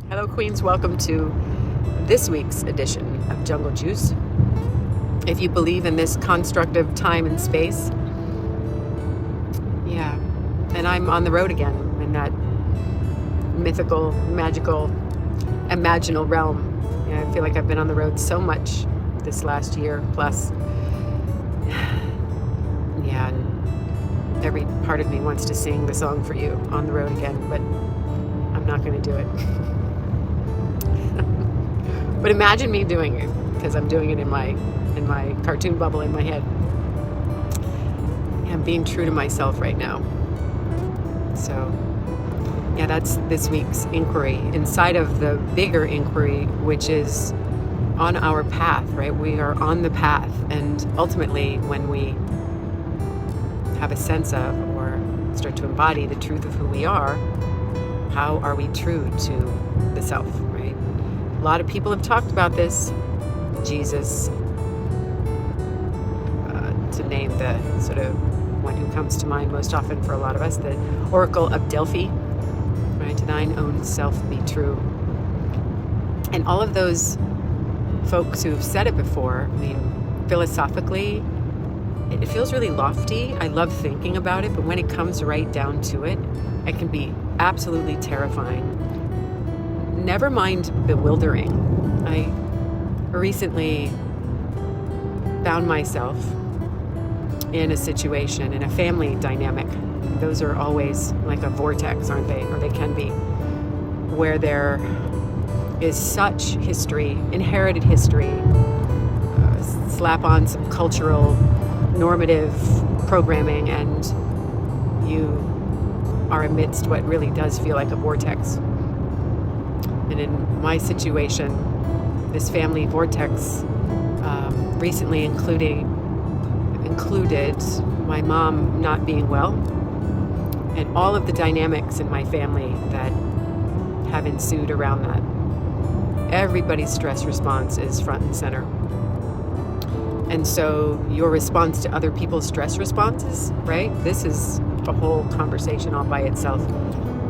Hello, Queens. Welcome to this week's edition of Jungle Juice. If you believe in this construct of time and space, yeah. And I'm on the road again in that mythical, magical, imaginal realm. Yeah, I feel like I've been on the road so much this last year plus. Yeah, and every part of me wants to sing the song for you on the road again, but I'm not going to do it. But imagine me doing it, because I'm doing it in my cartoon bubble in my head. I'm being true to myself right now. So, yeah, that's this week's inquiry inside of the bigger inquiry, which is on our path, right? We are on the path, and ultimately, when we have a sense of or start to embody the truth of who we are, how are we true to the self, right? A lot of people have talked about this. Jesus, to name the sort of one who comes to mind most often for a lot of us, the Oracle of Delphi, right? To thine own self be true. And all of those folks who've said it before, I mean, philosophically, it feels really lofty. I love thinking about it, but when it comes right down to it, it can be absolutely terrifying. Never mind bewildering. I recently found myself in a situation, in a family dynamic. Those are always like a vortex, aren't they? Or they can be, where there is such history, inherited history, slap on some cultural normative programming, and you are amidst what really does feel like a vortex. And in my situation, this family vortex recently included my mom not being well, and all of the dynamics in my family that have ensued around that. Everybody's stress response is front and center. And so your response to other people's stress responses, right? This is a whole conversation all by itself.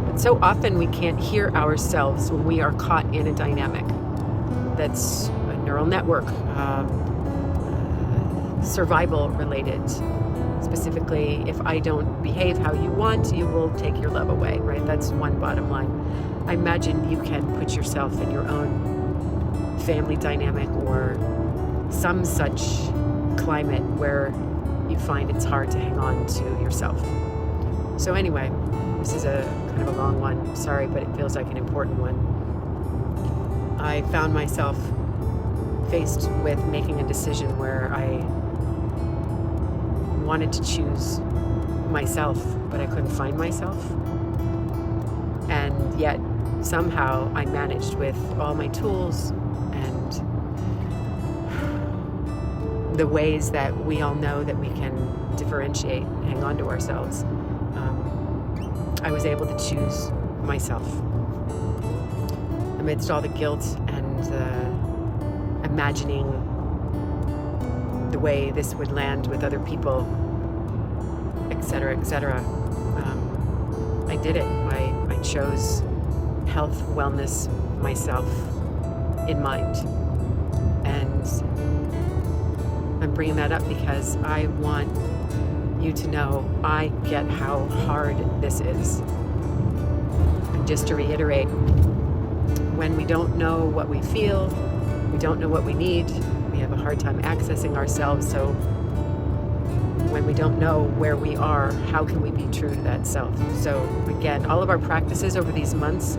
But so often we can't hear ourselves when we are caught in a dynamic that's a neural network, survival related. Specifically, if I don't behave how you want, you will take your love away, right? That's one bottom line. I imagine you can put yourself in your own family dynamic or some such climate where you find it's hard to hang on to yourself. So anyway, this is a kind of a long one. Sorry, but it feels like an important one. I found myself faced with making a decision where I wanted to choose myself, but I couldn't find myself. And yet somehow I managed, with all my tools and the ways that we all know that we can differentiate, hang on to ourselves, I was able to choose myself amidst all the guilt and the imagining the way this would land with other people, etc., etc. I did it. I chose health, wellness, myself in mind. And I'm bringing that up because I want you to know I get how hard this is. And just to reiterate, when we don't know what we feel, we don't know what we need, we have a hard time accessing ourselves. So when we don't know where we are, how can we be true to that self? So again, all of our practices over these months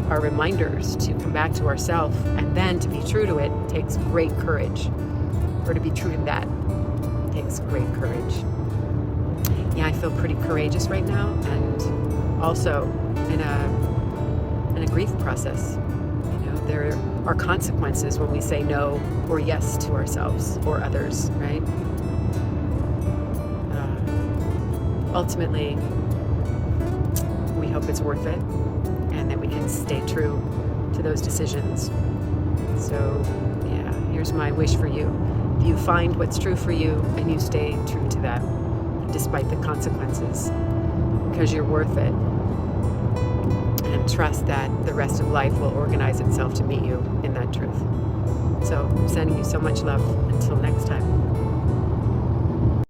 are reminders to come back to ourselves, and then to be true to it takes great courage. Or to be true to that takes great courage. Yeah, I feel pretty courageous right now, and also in a grief process. You know, there are consequences when we say no or yes to ourselves or others, right? Ultimately, we hope it's worth it, and that we can stay true to those decisions. So, yeah, here's my wish for you. If you find what's true for you and you stay true to that, despite the consequences, because you're worth it. and trust that the rest of life will organize itself to meet you in that truth. So, sending you so much love. Until next time.